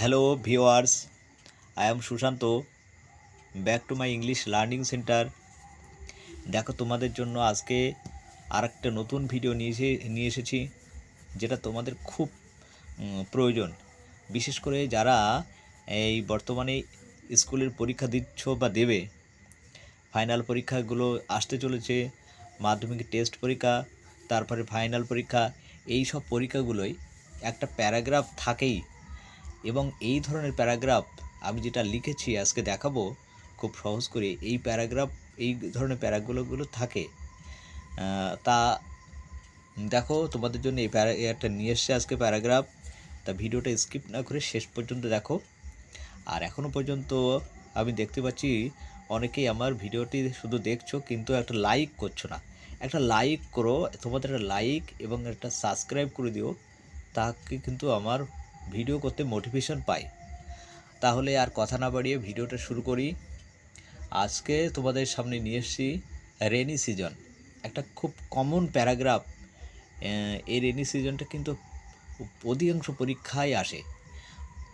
Hello viewers, I am Sushant, back to my English learning centre. দেখো, তোমাদের জন্য আজকে আরেকটা নতুন ভিডিও নিয়ে এসেছি, যেটা তোমাদের খুব প্রয়োজন। বিশেষ করে যারা এই বর্তমানে স্কুলের পরীক্ষা দিচ্ছ বা দেবে, ফাইনাল পরীক্ষাগুলো আসতে চলেছে, মাধ্যমিক টেস্ট পরীক্ষা, তারপরে ফাইনাল পরীক্ষা। এই সব পরীক্ষাগুলোই একটা প্যারাগ্রাফ থাকেই, এবং এই ধরনের প্যারাগ্রাফ আমি যেটা লিখেছি আজকে দেখাবো খুব সহজ করে। এই ধরনের প্যারাগুলো থাকে। তা দেখো, তোমাদের জন্য একটা নিয়ে এসছে আজকে প্যারাগ্রাফ। তা ভিডিওটা স্কিপ না করে শেষ পর্যন্ত দেখো। আর এখনও পর্যন্ত আমি দেখতে পাচ্ছি অনেকেই আমার ভিডিওটি শুধু দেখছো, কিন্তু একটা লাইক করছো না। একটা লাইক করো, তোমাদের একটা লাইক এবং একটা সাবস্ক্রাইব করে দিও, তাকে কিন্তু আমার ভিডিও করতে মোটিভেশন পাই। তাহলে আর কথা না বাড়িয়ে ভিডিওটা শুরু করি। আজকে তোমাদের সামনে নিয়ে এসেছি রেনি সিজন, একটা খুব কমন প্যারাগ্রাফ। এই রেনি সিজনটা কিন্তু অধিকাংশ পরীক্ষায় আসে।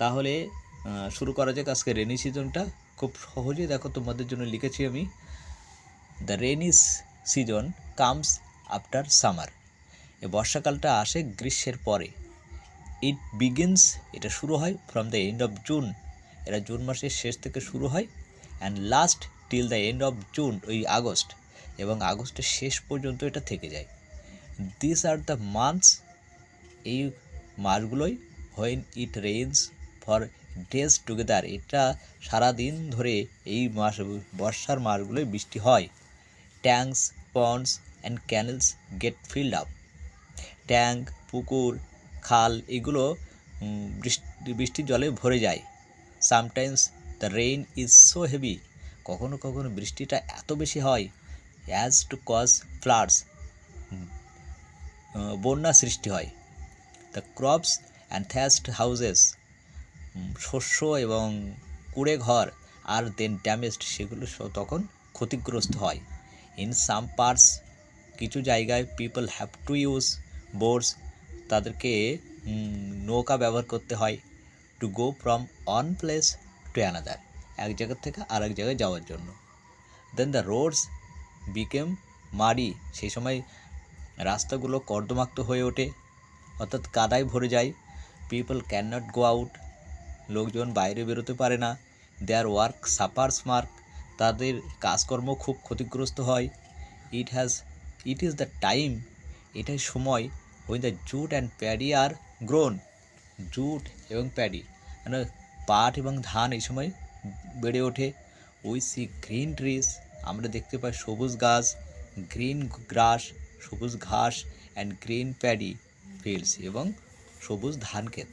তাহলে শুরু করা যাক আজকে রেনি সিজনটা। খুব সহজে দেখো, তোমাদের জন্য লিখেছি আমি, the rainy season comes after summer. এই বর্ষাকালটা আসে গ্রীষ্মের পরে। ইট বিগিনস, এটা শুরু হয় from the end of June, এটা জুন মাসের শেষ থেকে শুরু হয়, and last till the end of June, ওই আগস্ট, এবং আগস্টের শেষ পর্যন্ত এটা থেকে যায়। দিস আর দ্য মান্থস, এই মাসগুলোই, when it rains for days together, এটা সারাদিন ধরে এই বর্ষার মাসগুলোই বৃষ্টি হয়। Tanks, ponds and canals get filled up, tank, পুকুর, খাল, এগুলো বৃষ্টির জলে ভরে যায়। Sometimes the rain is so heavy, কখনো কখনো বৃষ্টিটা এত বেশি হয়, অ্যাজ টু কজ ফ্লাডস, বন্যা সৃষ্টি হয়। দ্য ক্রপস অ্যান্ড থ্যাচড হাউজেস, শস্য এবং কুড়ে ঘর, আর দেন ড্যামেজড, সেগুলো তখন ক্ষতিগ্রস্ত হয়। ইন সাম পার্টস, কিছু জায়গায়, people have to use boats, তাদেরকে নৌকা ব্যবহার করতে হয়। To go from one place to another, এক জায়গা থেকে আর এক জায়গায় যাওয়ার জন্য। দেন দ্য রোডস বিকেম মাডি, সেই সময় রাস্তাগুলো কর্দমাক্ত হয়ে ওঠে, অর্থাৎ কাদায় ভরে যায়। People can not go out, লোকজন বাইরে বেরোতে পারে না। দেয়ার ওয়ার্ক সাফার্স মার্ক, তাদের কাজকর্ম খুব ক্ষতিগ্রস্ত হয়। ইট ইজ দ্য টাইম, এটাই সময়, when the jute and paddy are grown, jute এবং প্যাডি মানে পাট এবং ধান এই সময় বেড়ে ওঠে। উই সি গ্রিন ট্রিজ, আমরা দেখতে পাই সবুজ গাছ, গ্রিন গ্রাস, সবুজ ঘাস, অ্যান্ড গ্রিন প্যাডি ফিল্ডস, এবং সবুজ ধান ক্ষেত।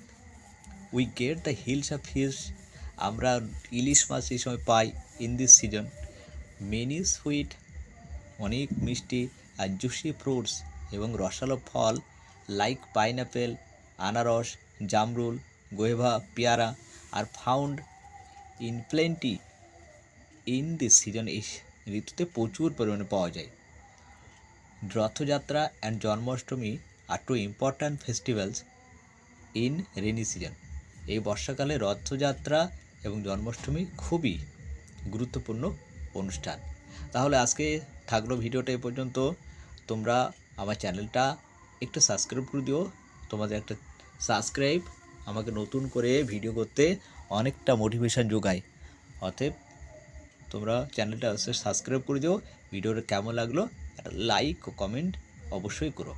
We get the hills of fish, আমরা ইলিশ মাছ এই সময় পাই। In this season many sweet, অনেক মিষ্টি, আর জুসি ফ্রুটস, এবং রসালো ফল, লাইক পাইনঅ্যাপেল, আনারস, জামরুল, গোয়েভা, পেয়ারা, আর found in plenty in this season, এই ঋতুতে প্রচুর পরিমাণে পাওয়া যায়। রথযাত্রা অ্যান্ড জন্মাষ্টমী আর two important festivals in rainy season, এই বর্ষাকালে রথযাত্রা এবং জন্মাষ্টমী খুবই গুরুত্বপূর্ণ অনুষ্ঠান। তাহলে আজকে থাকলো ভিডিওটা এ পর্যন্ত। তোমরা আমার চ্যানেলটা একটু সাবস্ক্রাইব করে দিও, তোমাদের একটা সাবস্ক্রাইব আমাকে নতুন করে ভিডিও করতে অনেকটা মোটিভেশন যোগায়। অতএব তোমরা চ্যানেলটা সাবস্ক্রাইব করে দিও। ভিডিওটা কেমন লাগলো একটা লাইক ও কমেন্ট অবশ্যই করো।